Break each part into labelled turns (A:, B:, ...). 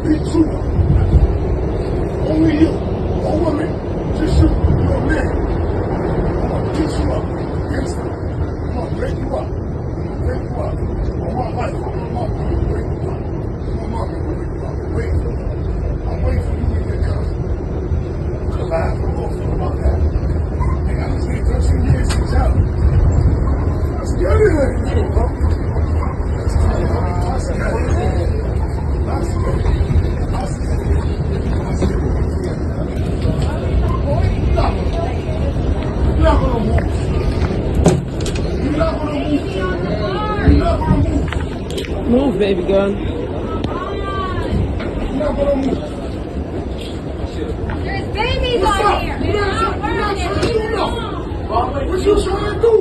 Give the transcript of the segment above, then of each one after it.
A: beat you up. Only you, no woman, just you. You're a man. I'm gonna beat you up. Gangster. I'm gonna break you up. Break you up. On my life, I'm gonna break you up. My mama gonna break you up. Wait. I'm waiting for you to get counsel. To laugh and go for about that. Nigga, I just need 13 years in jail. Let's get it in. Bro. Let's get it. Let's get it. Let's get it. Let's get it. You're not gonna move. You're not gonna move. You're not gonna move.
B: Move, baby girl.
A: You're not gonna move.
C: There's babies
A: What's
C: on
A: up?
C: here.
A: You're not trying to do nothing. What you trying to do?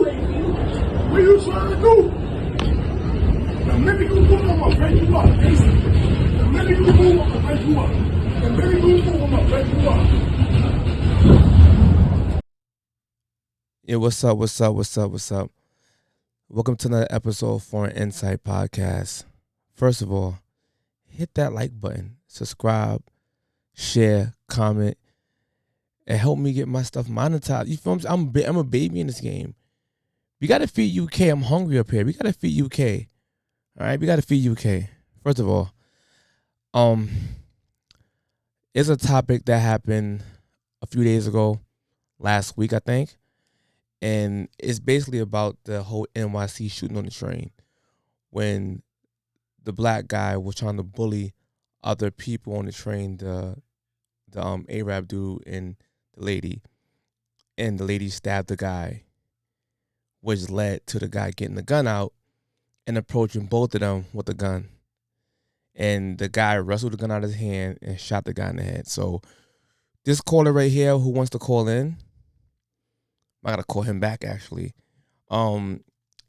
A: What you trying to do? The minute you move, I'm gonna break you up. The minute you move, I'm gonna break you up. The minute you move, I'm gonna break you up.
D: Yeah, what's up? Welcome to another episode for an Insight podcast. First of all, hit that like button, subscribe, share, comment, and help me get my stuff monetized. You feel me? I'm a baby in this game. We got to feed UK. I'm hungry up here. We got to feed UK. All right, we got to feed UK. First of all, it's a topic that happened a few days ago, last week, I think. And it's basically about the whole NYC shooting on the train when the black guy was trying to bully other people on the train, the Arab dude and the lady stabbed the guy, which led to the guy getting the gun out and approaching both of them with the gun. And the guy wrestled the gun out of his hand and shot the guy in the head. So this caller right here who wants to call in, I gotta call him back actually.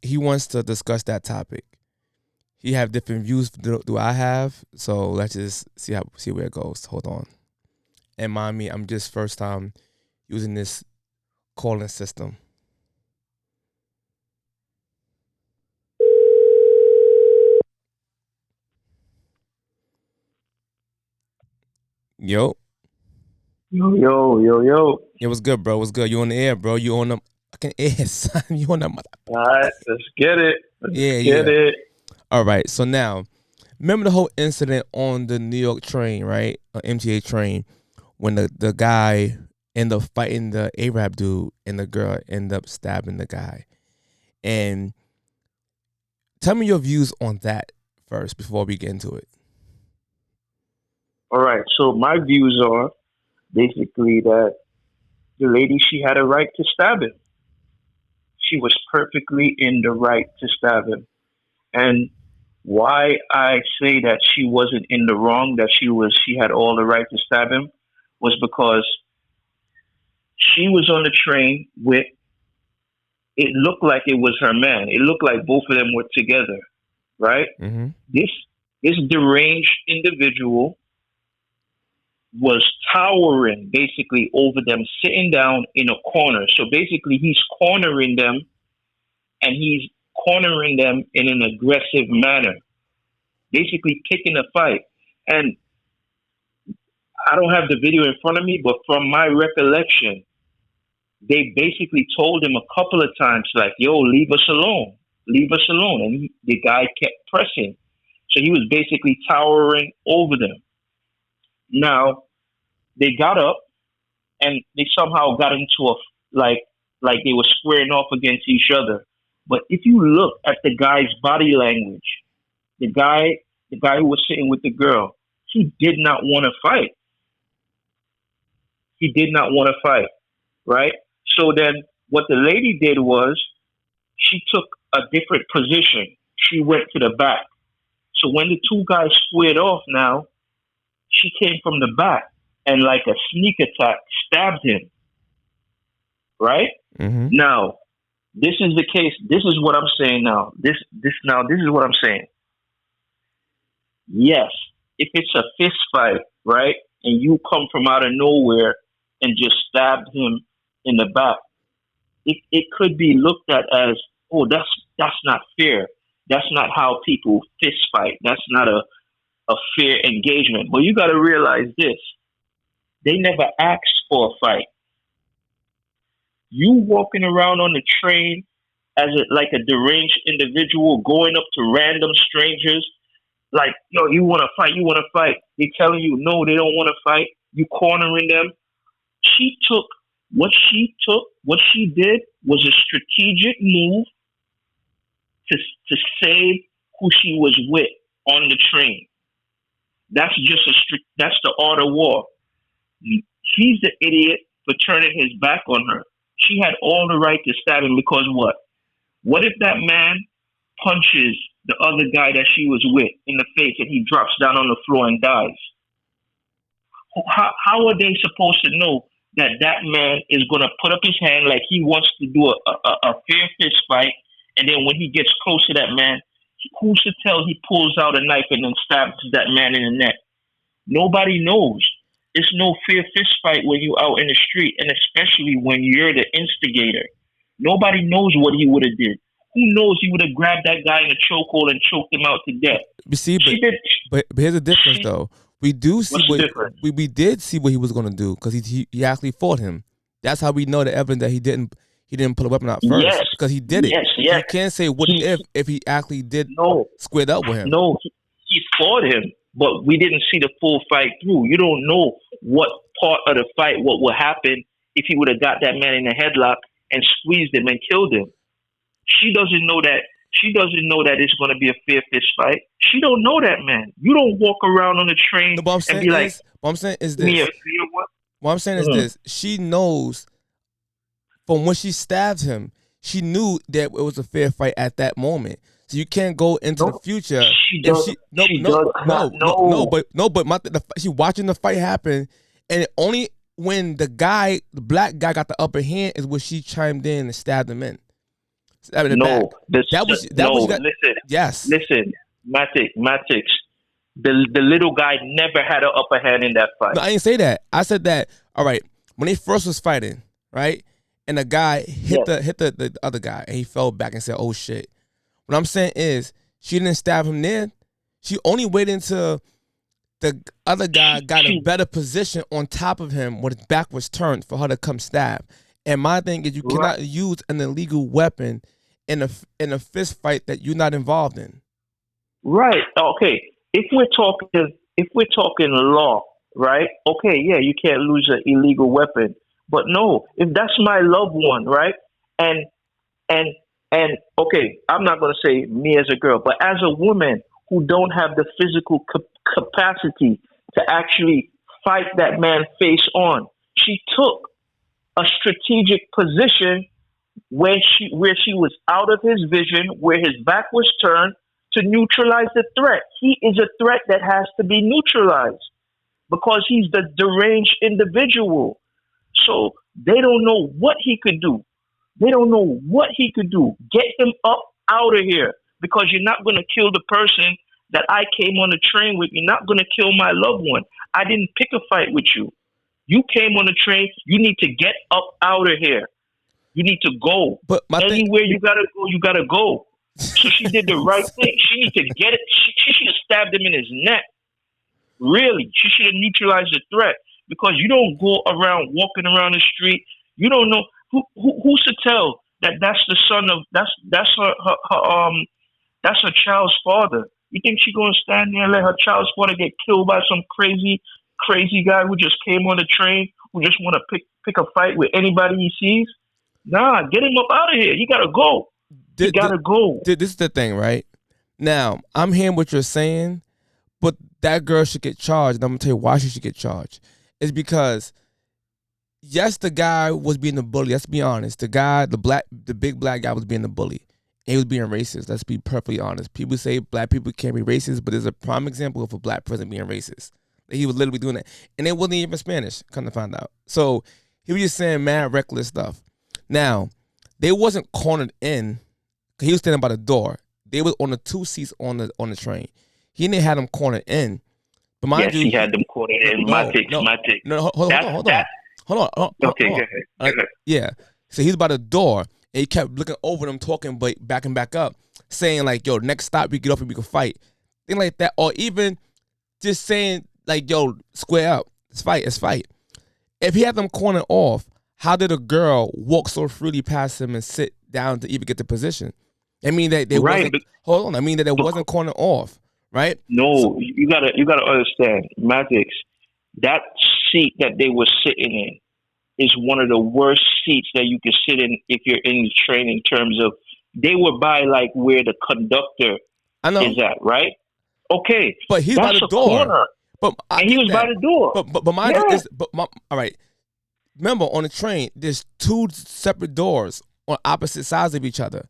D: He wants to discuss that topic. He have different views do I have, so let's just see where it goes. Hold on. And mind me, I'm just first time using this calling system. Yo.
E: Yo.
D: It was good, bro. What's good? You on the air, bro. You on the fucking air, son. You on the mother.
E: All right, let's get it.
D: Get it. All right. So now, remember the whole incident on the New York train, right? MTA train, when the guy ended up fighting the Arab dude and the girl ended up stabbing the guy. And tell me your views on that first before we get into it.
E: All right, so my views are basically that the lady, she had a right to stab him. She was perfectly in the right to stab him. And why I say that she wasn't in the wrong, that she had all the right to stab him, was because she was on the train with, it looked like it was her man. It looked like both of them were together, right?
D: Mm-hmm.
E: This deranged individual was towering basically over them, sitting down in a corner. So basically he's cornering them, and he's cornering them in an aggressive manner, basically picking a fight. And I don't have the video in front of me, but from my recollection, they basically told him a couple of times, like, yo, leave us alone. And the guy kept pressing. So he was basically towering over them. Now, they got up and they somehow got into a, like they were squaring off against each other. But if you look at the guy's body language, the guy who was sitting with the girl, he did not want to fight. Right? So then what the lady did was she took a different position. She went to the back. So when the two guys squared off now, she came from the back and like a sneak attack stabbed him. Right?
D: Mm-hmm.
E: Now, this is the case. This is what I'm saying now. This is what I'm saying. Yes, if it's a fist fight, right, and you come from out of nowhere and just stabbed him in the back, it could be looked at as, oh, that's not fair. That's not how people fist fight. That's not a a fair engagement. But you got to realize this: they never asked for a fight. You walking around on the train as like a deranged individual, going up to random strangers, like, yo, you want to fight? You want to fight? They telling you no, they don't want to fight. You cornering them. She took what she did was a strategic move to save who she was with on the train. That's just that's the art of war. He's the idiot for turning his back on her. She had all the right to stab him because what? What if that man punches the other guy that she was with in the face and he drops down on the floor and dies? How are they supposed to know that that man is going to put up his hand like he wants to do a fair fist fight, and then when he gets close to that man, who's to tell he pulls out a knife and then stabs that man in the neck? Nobody knows. It's no fair fist fight when you're out in the street, and especially when you're the instigator. Nobody knows what he would have did. Who knows? He would have grabbed that guy in a chokehold and choked him out to death.
D: You see, but here's the difference, though. We do see we did see what he was going to do because he actually fought him. That's how we know the evidence that he didn't pull a weapon out first because he did it.
E: Yes.
D: You can't say what if he actually did squared up with him.
E: No, he fought him, but we didn't see the full fight through. You don't know what part of the fight, what would happen if he would have got that man in a headlock and squeezed him and killed him. She doesn't know that. She doesn't know that it's going to be a fair fist fight. She don't know that, man. You don't walk around on the train and be like,
D: what I'm saying is this. What I'm saying is this. She knows from when she stabbed him, she knew that it was a fair fight at that moment. So you can't go into the future. She watching the fight happen, and only when the black guy got the upper hand is when she chimed in and stabbed him in.
E: Listen, Matix. The little guy never had an upper hand in that fight.
D: No, I didn't say that. I said that. All right, when they first was fighting, right, and the guy hit the other guy, and he fell back and said, "Oh shit." What I'm saying is, she didn't stab him then. She only waited until the other guy got a better position on top of him when his back was turned for her to come stab. And my thing is, you cannot use an illegal weapon in a fist fight that you're not involved in.
E: Right. Okay. If we're talking law, right? Okay. Yeah, you can't use an illegal weapon. But no, if that's my loved one, right? And okay, I'm not going to say me as a girl, but as a woman who don't have the physical capacity to actually fight that man face on, she took a strategic position where she was out of his vision, where his back was turned, to neutralize the threat. He is a threat that has to be neutralized because he's the deranged individual. So they don't know what he could do. They don't know what he could do. Get him up out of here, because you're not going to kill the person that I came on the train with. You're not going to kill my loved one. I didn't pick a fight with you. You came on the train. You need to get up out of here. You need to go.
D: But
E: anywhere you gotta go, you gotta go. So she did the right thing. She needs to get it. She should have stabbed him in his neck. Really, she should have neutralized the threat, because you don't go around walking around the street. You don't know who's to tell that that's the son of that's her child's father. You think she's gonna stand there and let her child's father get killed by some crazy guy who just came on the train, who just want to pick a fight with anybody he sees? Nah, get him up out of here. He gotta go. He gotta go.
D: This is the thing, right? Now, I'm hearing what you're saying, but that girl should get charged. And I'm gonna tell you why she should get charged. It's because, yes, the guy was being a bully. Let's be honest. The big black guy was being a bully. And he was being racist. Let's be perfectly honest. People say black people can't be racist, but there's a prime example of a black person being racist. He was literally doing that. And it wasn't even Spanish, come to find out. So he was just saying mad reckless stuff. Now, they wasn't cornered in, because he was standing by the door. They was on the two seats on the train. He didn't have them cornered in. But mind you,
E: he had them cornered in. My take.
D: No, hold on.
E: Okay,
D: go
E: ahead.
D: Yeah. So he's by the door, and he kept looking over them, talking, but back up, saying like, yo, next stop, we get off and we can fight. Thing like that. Or even just saying like, yo, square up. It's fight. If he had them cornered off, how did a girl walk so freely past him and sit down to even get the position? I mean that there
E: Right.
D: wasn't. Hold on. I mean that it wasn't cornered off, right? So,
E: No, you gotta understand, Maddox. That seat that they were sitting in is one of the worst seats that you can sit in if you're in the train. In terms of, they were by like where the conductor
D: I know,
E: is at, right? Okay,
D: but he's by
E: that's
D: the
E: a
D: door.
E: corner,
D: But I
E: and he
D: get
E: was by
D: that.
E: the door.
D: But mind you,
E: Yeah,
D: all right. Remember, on the train, there's two separate doors on opposite sides of each other.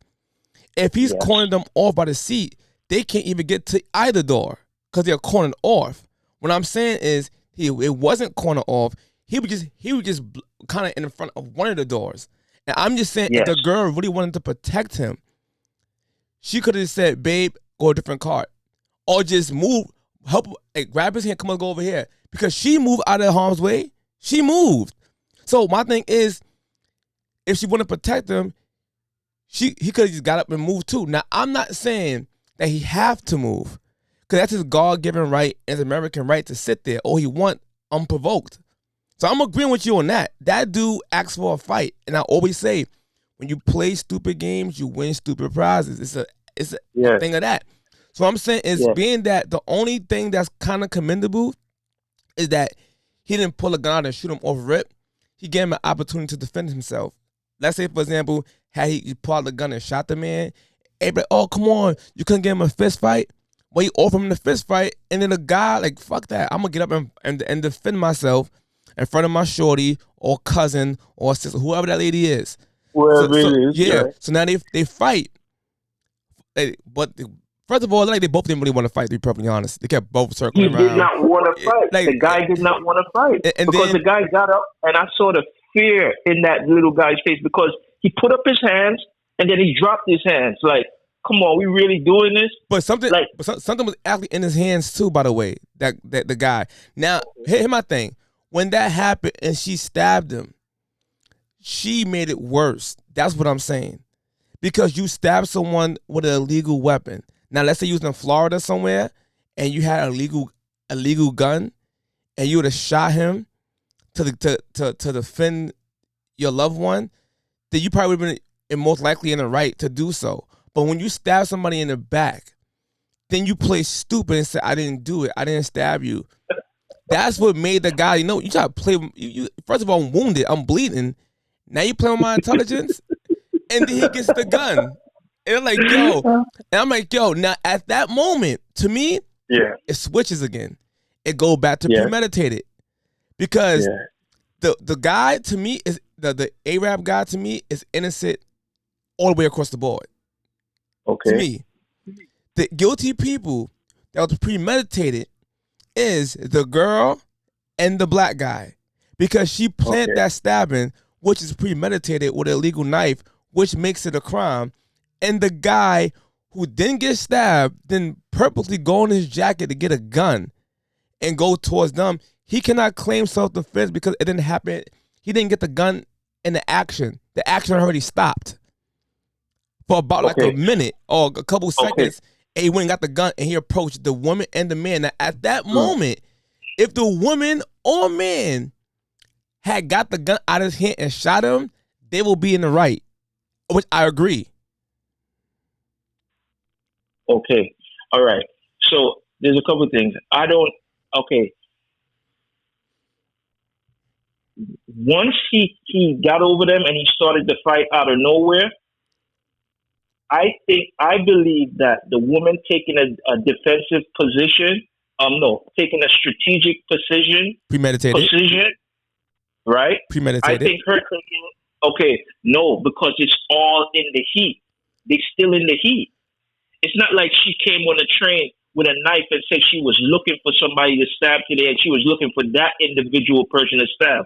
D: If he's
E: yes,
D: cornered them off by the seat, they can't even get to either door because they're cornered off. What I'm saying is, it wasn't cornered off. He was just kind of in front of one of the doors. And I'm just saying, if
E: yes,
D: the girl really wanted to protect him, she could have said, "Babe, go a different cart," or just move, help, like, grab his hand, come on, go over here, because she moved out of harm's way. She moved. So my thing is, if she want to protect him, he could have just got up and moved too. Now, I'm not saying that he have to move, because that's his God-given right, his American right to sit there all he want unprovoked. So I'm agreeing with you on that. That dude asked for a fight, and I always say, when you play stupid games, you win stupid prizes. It's a
E: yes,
D: thing of that. So I'm saying is,
E: yes.
D: being that the only thing that's kind of commendable is that he didn't pull a gun out and shoot him off rip. He gave him an opportunity to defend himself. Let's say, for example, had he pulled out the gun and shot the man, everybody, oh, come on, you couldn't give him a fist fight? Well, you offer him the fist fight, and then the guy, like, fuck that. I'm going to get up and defend myself in front of my shorty or cousin or sister, whoever that lady is.
E: Wherever it is,
D: Yeah.
E: right?
D: So now they fight. First of all, like, they both didn't really want to fight, to be perfectly honest. They kept both
E: He
D: circling
E: did
D: around.
E: not want to fight.
D: Like,
E: The guy did not want to fight
D: and
E: because
D: then,
E: the guy got up, and I saw the fear in that little guy's face because he put up his hands and then he dropped his hands. Like, come on, we really doing this?
D: but something,
E: Like,
D: something was actually in his hands too, by the way. That the guy. Now, here's my thing. When that happened and she stabbed him, she made it worse. That's what I'm saying. Because you stabbed someone with an illegal weapon. Now, let's say you was in Florida somewhere and you had a illegal gun, and you would have shot him to defend your loved one, then you probably would have been most likely in the right to do so. But when you stab somebody in the back, then you play stupid and say, "I didn't do it. I didn't stab you." That's what made the guy, you try to play. First of all, I'm wounded. I'm bleeding. Now you play with my intelligence, and then he gets the gun. And I'm like, yo. And I'm like, yo. Now, at that moment, to me,
E: yeah,
D: it switches again. It goes back to
E: yeah,
D: premeditated. Because
E: yeah.
D: the guy, to me, is the Arab guy, to me, is innocent all the way across the board.
E: Okay.
D: To me, the guilty people that was premeditated is the girl and the black guy, because she planned that stabbing, which is premeditated with an illegal knife, which makes it a crime. And the guy who didn't get stabbed then purposely go in his jacket to get a gun and go towards them. He cannot claim self-defense because it didn't happen. He didn't get the gun in the action. The action already stopped for about like a minute or a couple seconds. And he went and got the gun and he approached the woman and the man. Now, at that moment, if the woman or man had got the gun out of his hand and shot him, they will be in the right, which I agree.
E: Okay. All right. So there's a couple of things. Okay. Once he got over them and he started the fight out of nowhere, I believe that the woman taking a defensive position, taking a strategic
D: Premeditated.
E: right?
D: Premeditated.
E: I think her thinking, no, because it's all in the heat. They still in the heat. It's not like she came on a train with a knife and said she was looking for somebody to stab today and she was looking for that individual person to stab.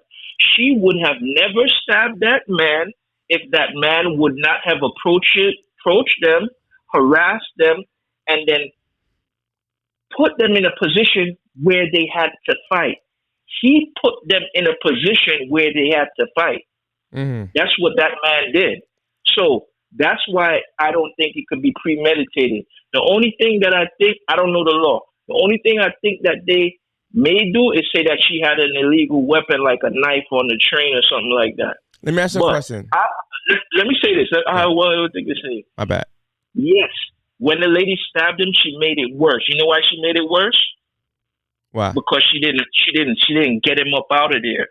E: She would have never stabbed that man if that man would not have approached them, harassed them, and then put them in a position where they had to fight. He put them in a position where they had to fight.
D: Mm-hmm.
E: That's what that man did. So that's why I don't think it could be premeditated. The only thing that I think, I don't know the law. The only thing I think that they may do is say that she had an illegal weapon, like a knife on the train or something like that.
D: Let me ask you a
E: But
D: question.
E: let me say this. I
D: Yeah.
E: will think this thing.
D: My bad.
E: Yes, when the lady stabbed him, she made it worse. You know why she made it worse?
D: Why?
E: Because she didn't get him up out of there.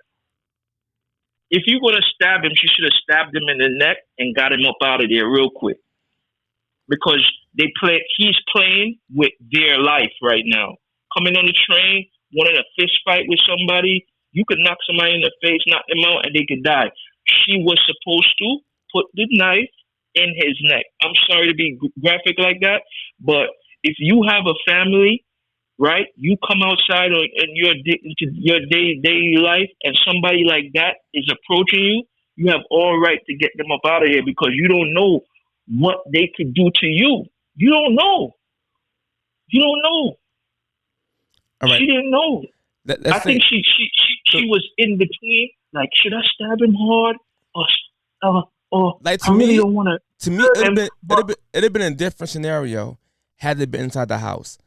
E: If you're gonna stab him, she should have stabbed him in the neck and got him up out of there real quick. Because he's playing with their life right now. Coming on the train, wanting a fist fight with somebody, you could knock somebody in the face, knock them out, and they could die. She was supposed to put the knife in his neck. I'm sorry to be graphic like that, but if you have a family, right, you come outside in your daily life, and somebody like that is approaching you, you have all right to get them up out of here because you don't know what they could do to you. You don't know. You don't know.
D: All right.
E: She didn't know. I
D: Let's say,
E: think she was in between. Like, should I stab him hard or
D: like,
E: I really don't want
D: to me,
E: hurt him?
D: it'd have been a different scenario had it been inside the house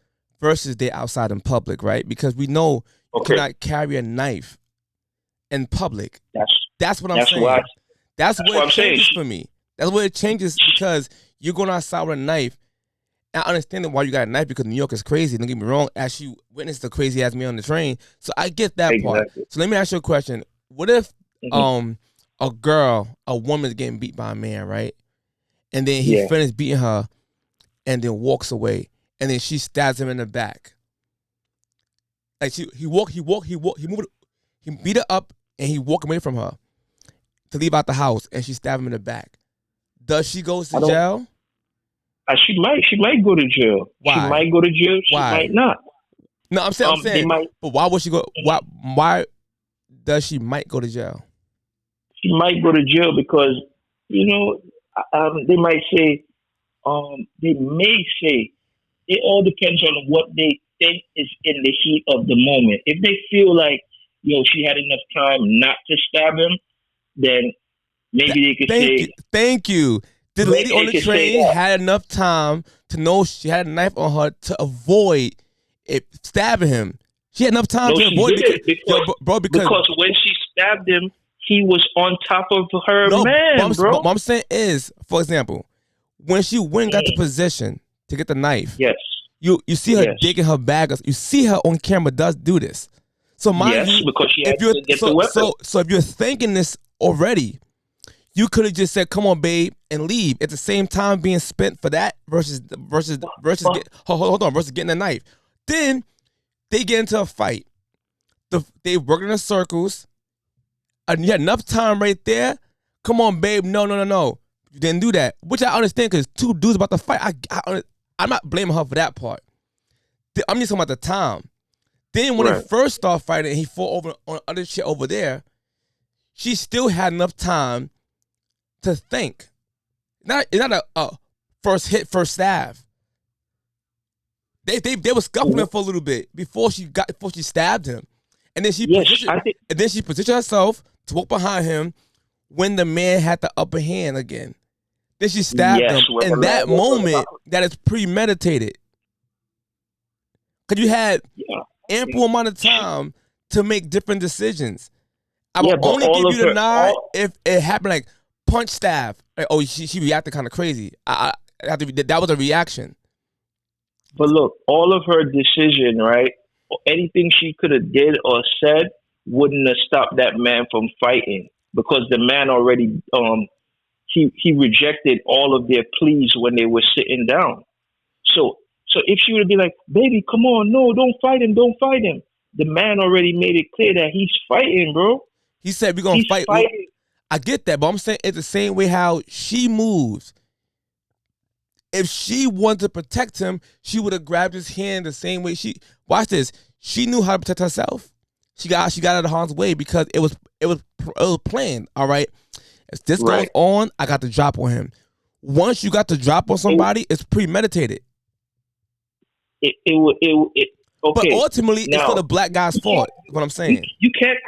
D: versus they outside in public, right? Because we know you
E: Okay.
D: cannot carry a knife in public. That's what I'm
E: That's
D: saying.
E: why.
D: That's
E: That's
D: where
E: what
D: it
E: I'm saying.
D: changes for me. That's where it changes because you're going outside with a knife. And I understand why you got a knife because New York is crazy. Don't get me wrong. As you witnessed the crazy ass man on the train, so I get that part.
E: Exactly.
D: So let me ask you a question: what if
E: Mhm.
D: a woman is getting beat by a man, right? And then he
E: Yeah.
D: finished beating her, and then walks away, and then she stabs him in the back. Like he moved, he beat her up, and he walked away from her to leave out the house, and she stabbed him in the back. Does she go to jail?
E: She might go to jail.
D: Why?
E: She might go to jail. She
D: Why?
E: might not.
D: No, I'm saying,
E: They might.
D: but why would she go? Why does she might go to jail?
E: She might go to jail because they might say. They may say. It all depends on what they think is in the heat of the moment. If they feel like, she had enough time not to stab him, then maybe they could say.
D: Thank you. The lady on the train had enough time to know she had a knife on her to avoid it stabbing him. She had enough time to avoid it
E: because when she stabbed him, he was on top of her man, bro.
D: What I'm saying is, for example, when she went and got the position to get the knife,
E: yes,
D: you see her digging her bag. You see her on camera do this. So mind you,
E: because she had to get the weapon.
D: So if you're thinking this already, you could have just said, "Come on, babe," and leave. At the same time, being spent for that versus getting a knife. Then they get into a fight. They work in circles. And you had enough time right there. Come on, babe. No. You didn't do that, which I understand because two dudes about to fight. I'm not blaming her for that part. I'm just talking about the time. Then when they first start fighting, and he fought over on other shit over there. She still had enough time to think. It's not a first hit, first stab. They were scuffling for a little bit before she stabbed him, and then she positioned herself to walk behind him when the man had the upper hand again. Then she stabbed him. In that moment, that is premeditated. Because you had ample amount of time to make different decisions. I will only give you the nod if it happened like punch stab. Like, oh, she reacted kind of crazy. That was a reaction.
E: But look, all of her decision, right? Anything she could have did or said wouldn't have stopped that man from fighting because the man already he rejected all of their pleas when they were sitting down. So if she would have been like, "Baby, come on, no, don't fight him. The man already made it clear that he's fighting, bro.
D: He said we're gonna fight. I get that, but I'm saying it's the same way how she moves. If she wanted to protect him, she would have grabbed his hand the same way watch this. She knew how to protect herself. She got out of harm's way because it was planned. All right. If this goes on, I got the drop on him. Once you got the drop on somebody, it's premeditated.
E: Okay.
D: But ultimately, it's still the black guy's fault. Is what I'm saying.
E: You can't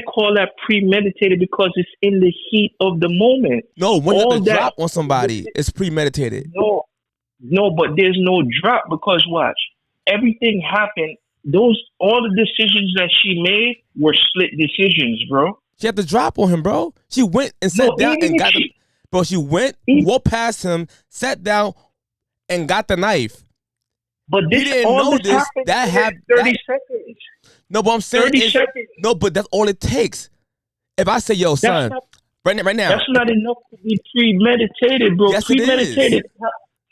E: call that premeditated because it's in the heat of the moment.
D: No, when you have the drop on somebody, it's premeditated.
E: No, but there's no drop because watch. everything happened. All the decisions that she made were split decisions, bro.
D: She had to drop on him, bro. She went and
E: No,
D: sat down
E: even
D: and
E: if
D: got the.
E: she,
D: Bro, she went,
E: even,
D: walked past him, sat down, and got the knife.
E: but
D: He
E: this
D: didn't
E: all
D: know
E: this
D: this.
E: happened
D: That
E: within
D: have
E: 30
D: that.
E: seconds.
D: No, but I'm saying
E: 30
D: is
E: seconds.
D: no, but that's all it takes. If I say, "Yo,
E: That's
D: son,"
E: not
D: right now,
E: that's not enough to be premeditated, bro.
D: yes, it is.
E: Premeditated.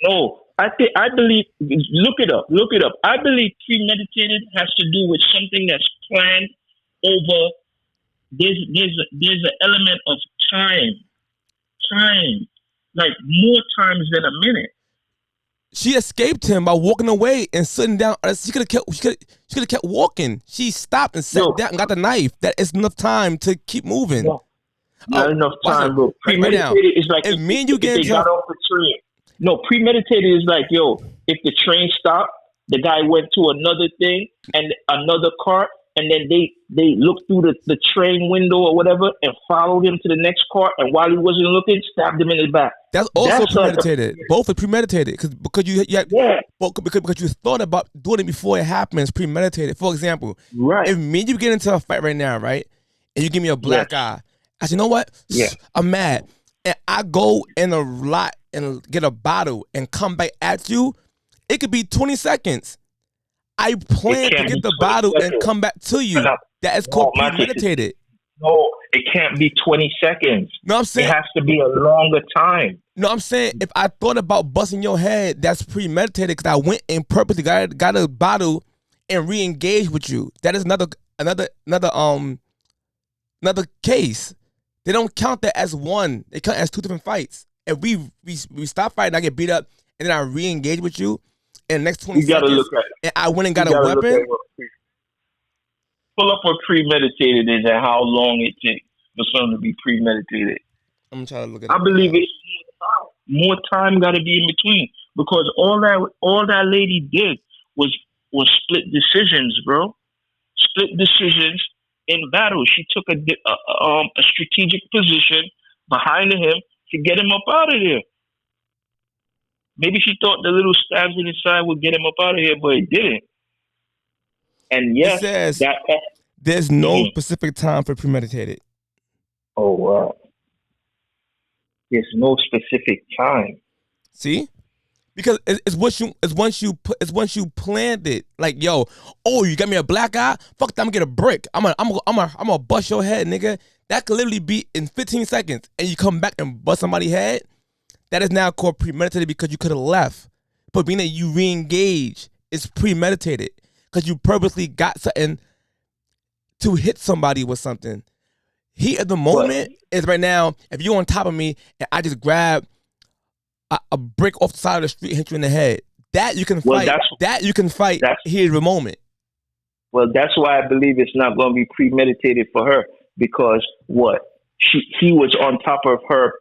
E: No, I believe. Look it up. Look it up. I believe premeditated has to do with something that's planned over. There's an element of time, like more times than a minute.
D: She escaped him by walking away and sitting down. She could have kept. She could have kept walking. She stopped and sat
E: Yo,
D: down and got the knife. That is enough time to keep moving.
E: no, not enough
D: Watch it.
E: time, bro.
D: Right now.
E: Premeditated is like
D: If me and you
E: if
D: get
E: they
D: into
E: got off the train. No, premeditated is like, yo, if the train stopped, the guy went to another thing and another cart, and then they looked through the train window or whatever and followed him to the next cart, and while he wasn't looking, stabbed him in the back.
D: that's also
E: That's like
D: premeditated. Both are premeditated because
E: yeah,
D: because you thought about doing it before it happens. Premeditated. For example,
E: right,
D: if me and you get into a fight right now, right, and you give me a black
E: yes,
D: eye, I say, you know what?
E: yeah.
D: I'm mad, and I go in a lot and get a bottle and come back at you. It could be 20 seconds. I
E: It
D: plan to
E: can't
D: get
E: be
D: the
E: 20
D: bottle and
E: seconds.
D: come back to you.
E: No,
D: That is
E: no,
D: called
E: my sister,
D: premeditated.
E: no, it can't be 20 seconds.
D: No, I'm
E: It
D: saying.
E: has to be a longer time.
D: No, I'm saying if I thought about busting your head, that's premeditated because I went and purposely got a bottle and re-engaged with you. That is another case. They don't count that as one. They count as two different fights. If we stop fighting, I get beat up, and then I re-engage with you in the next 20
E: You gotta
D: seconds,
E: look at
D: and I went and got
E: you
D: a
E: gotta look
D: weapon.
E: at what pull up what premeditated is and how long it takes for something to be premeditated.
D: I'm gonna try to look at
E: I
D: it right
E: believe
D: now.
E: it's more time got to be in between because all that lady did was split decisions, bro. Split decisions in battle. She took a strategic position behind him to get him up out of there. Maybe she thought the little stabs in his side would get him up out of here, but it didn't. And
D: It
E: yes,
D: says
E: that.
D: there's no
E: Mhm.
D: specific time for premeditated.
E: Oh wow. There's no specific time.
D: See? Because it's once you planned it. Like, yo, oh, you got me a black eye? Fuck that, I'm gonna get a brick. I'm gonna bust your head, nigga. That could literally be in 15 seconds, and you come back and bust somebody's head. That is now called premeditated because you could have left. But being that you re-engage, it's premeditated because you purposely got something to hit somebody with something. Heat of the
E: But
D: moment is right now. If you're on top of me and I just grab a brick off the side of the street and hit you in the head. That you can
E: well,
D: fight. That you can fight
E: that's
D: here in the moment.
E: well, that's why I believe it's not going to be premeditated for her because what he was on top of her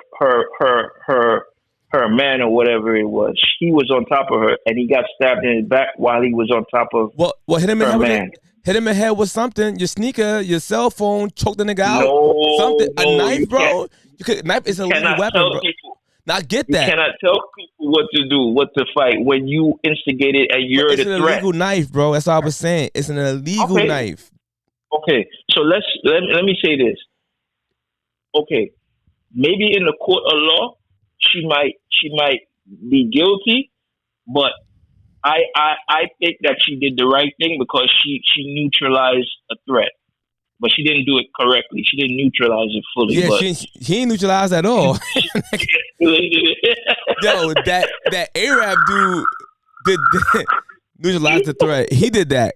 E: man or whatever it was. He was on top of her and he got stabbed in his back while he was on top of
D: Well, hit him in
E: her
D: the head
E: man.
D: hit him in the head with something. Your sneaker, your cell phone, choke the nigga out.
E: No,
D: Something. A
E: no,
D: knife, bro. Knife is a legal
E: cannot
D: weapon,
E: tell
D: bro.
E: people.
D: Now I get
E: You
D: that.
E: cannot tell people what to do, what to fight when you instigate it and
D: But
E: you're
D: it's
E: the
D: an
E: threat.
D: illegal knife, bro. That's all I was saying. It's an illegal
E: Okay.
D: knife.
E: Okay, so let me say this. Okay, maybe in the court of law, she might be guilty, but I think that she did the right thing because she neutralized a threat, but she didn't do it correctly. She didn't neutralize it fully,
D: Yeah,
E: but
D: he ain't neutralized at all. Yo, that Arab dude did neutralize the threat. He did that.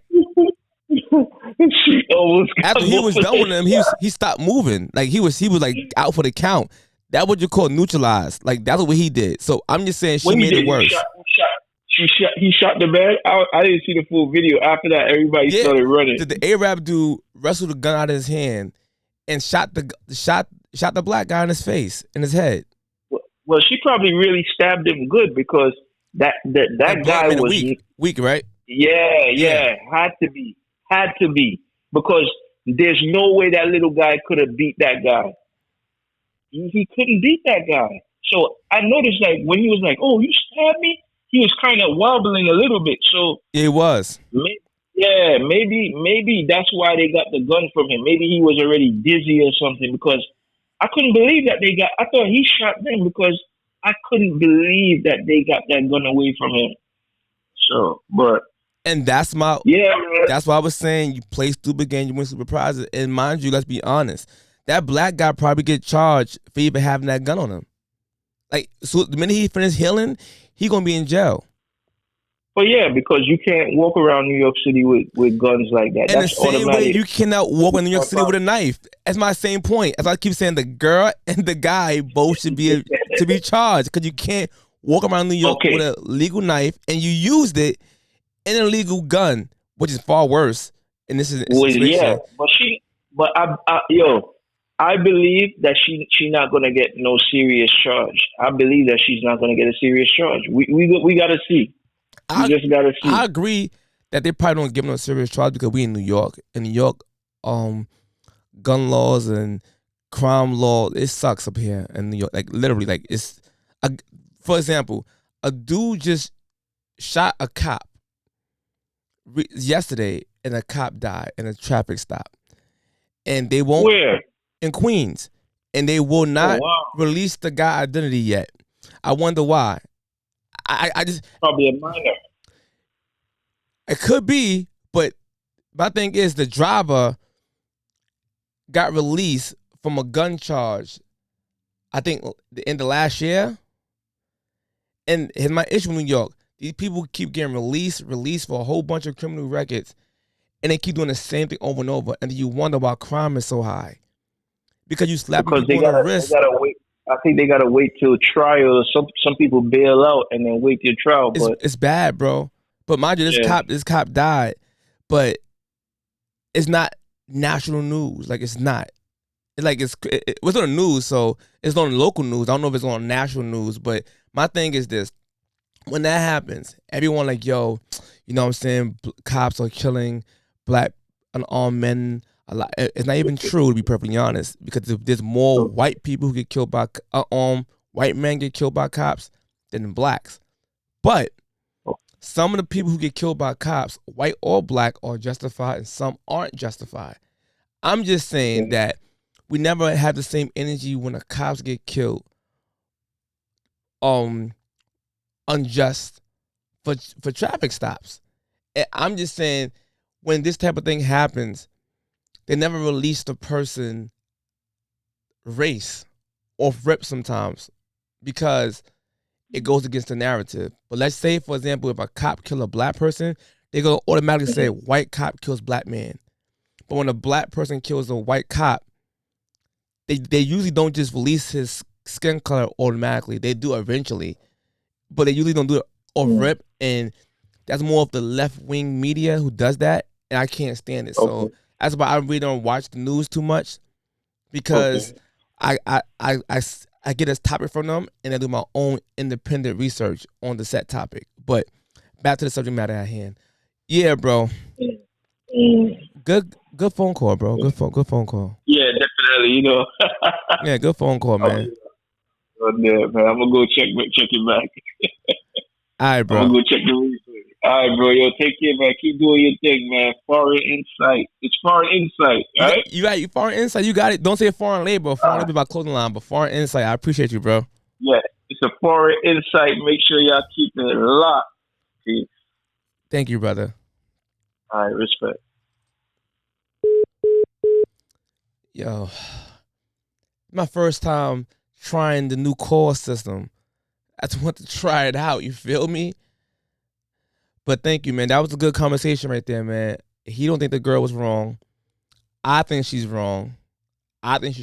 E: she almost got
D: After he was done with him,
E: shot.
D: he stopped moving. Like he was like out for the count. That what you call neutralized. Like that's what he did. So I'm just saying she
E: When he
D: made
E: did,
D: it worse.
E: he shot the man. I didn't see the full video. After that, everybody
D: Yeah,
E: started running.
D: the Arab dude wrestled the gun out of his hand and shot the black guy in his face, in his head.
E: Well, she probably really stabbed him good because that
D: That blood
E: guy
D: made it
E: was
D: weak, right?
E: yeah, had to be because there's no way that little guy could have beat that guy. He couldn't beat that guy. So I noticed like when he was like, "Oh, you stabbed me," he was kind of wobbling a little bit. So
D: It was.
E: yeah, maybe that's why they got the gun from him. Maybe he was already dizzy or something. Because I couldn't believe that they got. I thought he shot them because I couldn't believe that they got that gun away from him. So, but
D: And that's my
E: yeah,
D: that's why I was saying you play stupid game, you win stupid prizes. And mind you, let's be honest, that black guy probably get charged for even having that gun on him. Like, so the minute he finishes healing, he gonna be in jail.
E: but yeah, because you can't walk around New York City with guns like that.
D: And the
E: That's
D: same way
E: automatic.
D: you cannot walk in New York City with a knife. That's my same point. As I keep saying, the girl and the guy both should be to be charged because you can't walk around New York
E: Okay.
D: with a legal knife and you used it in a legal gun, which is far worse in this
E: Well, yeah,
D: situation.
E: but I believe that she not gonna get no serious charge. I believe that she's not gonna get a serious charge. We gotta see. We just gotta
D: I
E: see.
D: agree that they probably don't give them a serious charge because we in New York. In New York, gun laws and crime law, it sucks up here in New York. Like literally, like it's for example, a dude just shot a cop yesterday, and a cop died in a traffic stop, and they won't
E: Where?
D: in Queens, and they will
E: Oh
D: not
E: wow,
D: release the guy identity yet. I wonder why. I just
E: probably a minor.
D: it could be, but my thing is the driver got released from a gun charge. I think the end of last year, and here's my issue in New York. These people keep getting released for a whole bunch of criminal records, and they keep doing the same thing over and over. And you wonder why crime is so high because you slapping
E: Because
D: people on the
E: they
D: wrist.
E: gotta wait. I think they gotta wait till trial. Some people bail out and then wait till trial. But
D: It's bad, bro. But mind you,
E: yeah,
D: this cop died, but it's not national news. Like it's not. It was on the news, so it's on local news. I don't know if it's on national news, but my thing is this: when that happens, everyone like, yo, you know what I'm saying? Cops are killing black unarmed men a lot. It's not even true, to be perfectly honest, because there's more white people who get killed by white men get killed by cops than blacks. But some of the people who get killed by cops, white or black, are justified, and some aren't justified. I'm just saying that we never have the same energy when the cops get killed, unjust for traffic stops. And I'm just saying when this type of thing happens, they never release the person race off rip sometimes because it goes against the narrative. But let's say, for example, if a cop kill a black person, they go automatically say white cop kills black man. But when a black person kills a white cop, they usually don't just release his skin color automatically. They do eventually, but they usually don't do it off rip. And that's more of the left wing media who does that, and I can't stand it. So that's why I really don't watch the news too much because I get a topic from them and I do my own independent research on the set topic. But back to the subject matter at hand. Yeah, bro. Good phone call, bro. Good phone call.
E: yeah, definitely. You know.
D: Yeah, good phone call, man.
E: Oh, yeah, man. I'm gonna go check it back.
D: All right,
E: I'm
D: bro.
E: gonna go check the replay. All right, bro. Yo, take care, man. Keep doing your thing, man. Foreign insight. It's foreign insight, all right?
D: You got foreign insight. You got it. Don't say foreign labor. Foreign labor is my clothing line, but foreign insight. I appreciate you, bro.
E: Yeah, it's a foreign insight. Make sure y'all keep it locked. Peace.
D: Thank you, brother.
E: All right, respect.
D: Yo, my first time trying the new call system. I just want to try it out. You feel me? But thank you, man. That was a good conversation right there, man. He don't think the girl was wrong. I think she's wrong. I think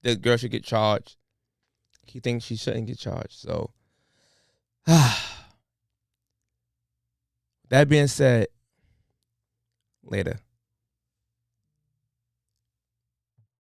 D: the girl should get charged. He thinks she shouldn't get charged. So, that being said, later.